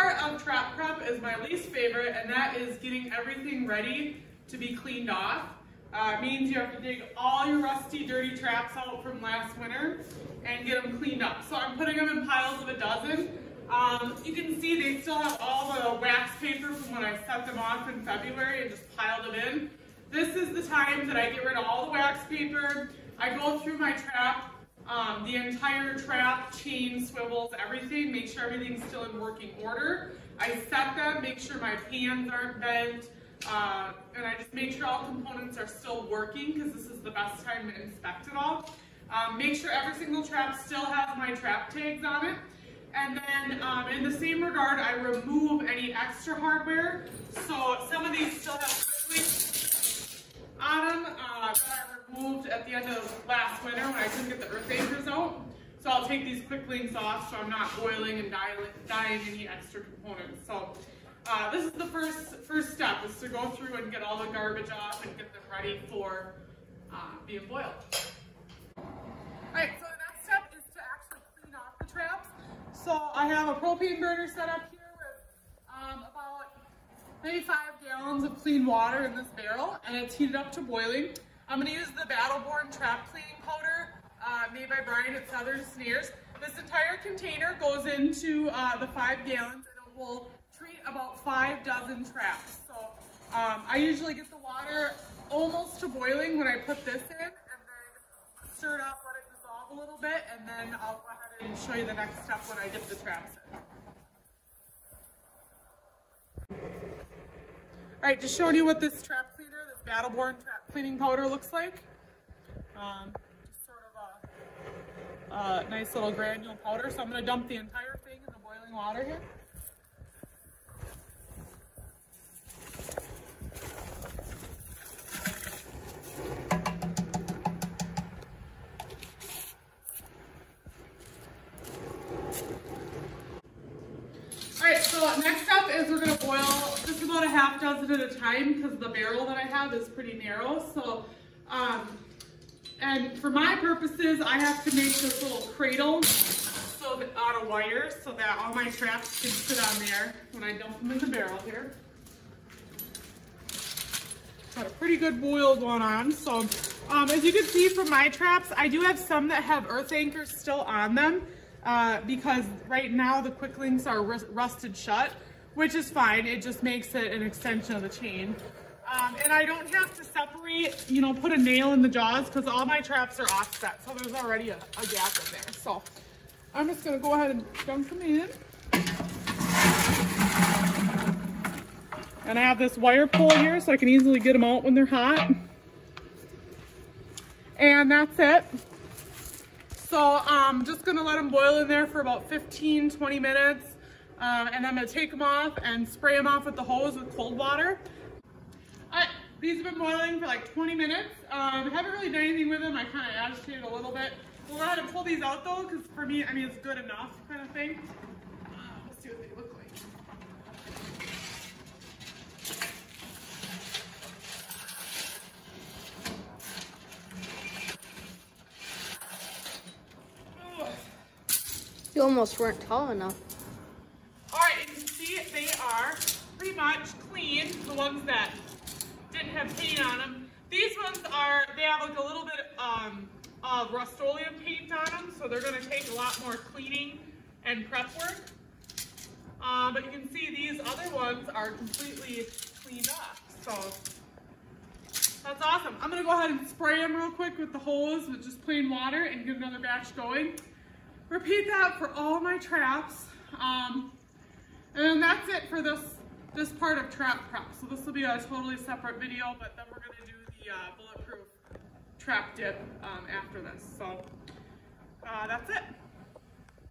part of trap prep is my least favorite, and that is getting everything ready to be cleaned off. It means you have to dig all your rusty, dirty traps out from last winter and get them cleaned up. So I'm putting them in piles of a dozen. You can see they still have all the wax paper from when I set them off in February and just piled them in. This is the time that I get rid of all the wax paper. I go through my trap, the entire trap, chain, swivels, everything, make sure everything's still in working order. I set them, make sure my pans aren't bent, and I just make sure all components are still working because this is the best time to inspect it all. Make sure every single trap still has my trap tags on it. And then in the same regard, I remove any extra hardware. So some of these still have quick links on them that I removed at the end of last winter when I couldn't get the earth anchors out. So I'll take these quick links off so I'm not boiling and dyeing any extra components. So this is the first step, is to go through and get all the garbage off and get them ready for being boiled. Alright, so the next step is to actually clean off the traps. So I have a propane burner set up here with about maybe 5 gallons of clean water in this barrel, and it's heated up to boiling. I'm going to use the Battleborn trap cleaning powder made by Brian at Snares. This entire container goes into the 5 gallons, and it will treat about 5 dozen traps. So I usually get the water almost to boiling when I put this in, and then stir it up, let it dissolve a little bit, and then I'll go ahead and show you the next step when I dip the traps in. Alright, just showing you what this trap cleaner, this Battleborn trap cleaning powder looks like. Just sort of a nice little granule powder. So I'm going to dump the entire thing in the boiling water here. Alright, so next up is we're going to boil just about a half dozen at a time because the barrel that I have is pretty narrow. So, and for my purposes, I have to make this little cradle out of wire so that all my traps can sit on there when I dump them in the barrel here. Got a pretty good boil going on. So, as you can see from my traps, I do have some that have earth anchors still on them. Because right now the quick links are rusted shut, which is fine. It just makes it an extension of the chain. And I don't have to separate, put a nail in the jaws because all my traps are offset. So there's already a gap in there. So I'm just going to go ahead and dunk them in. And I have this wire pull here so I can easily get them out when they're hot. And that's it. So I'm just going to let them boil in there for about 15-20 minutes. And I'm going to take them off and spray them off with the hose with cold water. Alright, these have been boiling for like 20 minutes. I haven't really done anything with them. I kind of agitated a little bit. We'll go ahead and pull these out though, because for me, it's good enough kind of thing. Let's see what they look like. You almost weren't tall enough. Alright, you can see they are pretty much clean, the ones that didn't have paint on them. These ones they have like a little bit of Rust-Oleum paint on them, so they're going to take a lot more cleaning and prep work. But you can see these other ones are completely cleaned up, so that's awesome. I'm going to go ahead and spray them real quick with the hose with just plain water and get another batch going. Repeat that for all my traps. And then that's it for this part of trap prep. So this will be a totally separate video, but then we're going to do the bulletproof trap dip after this. So that's it.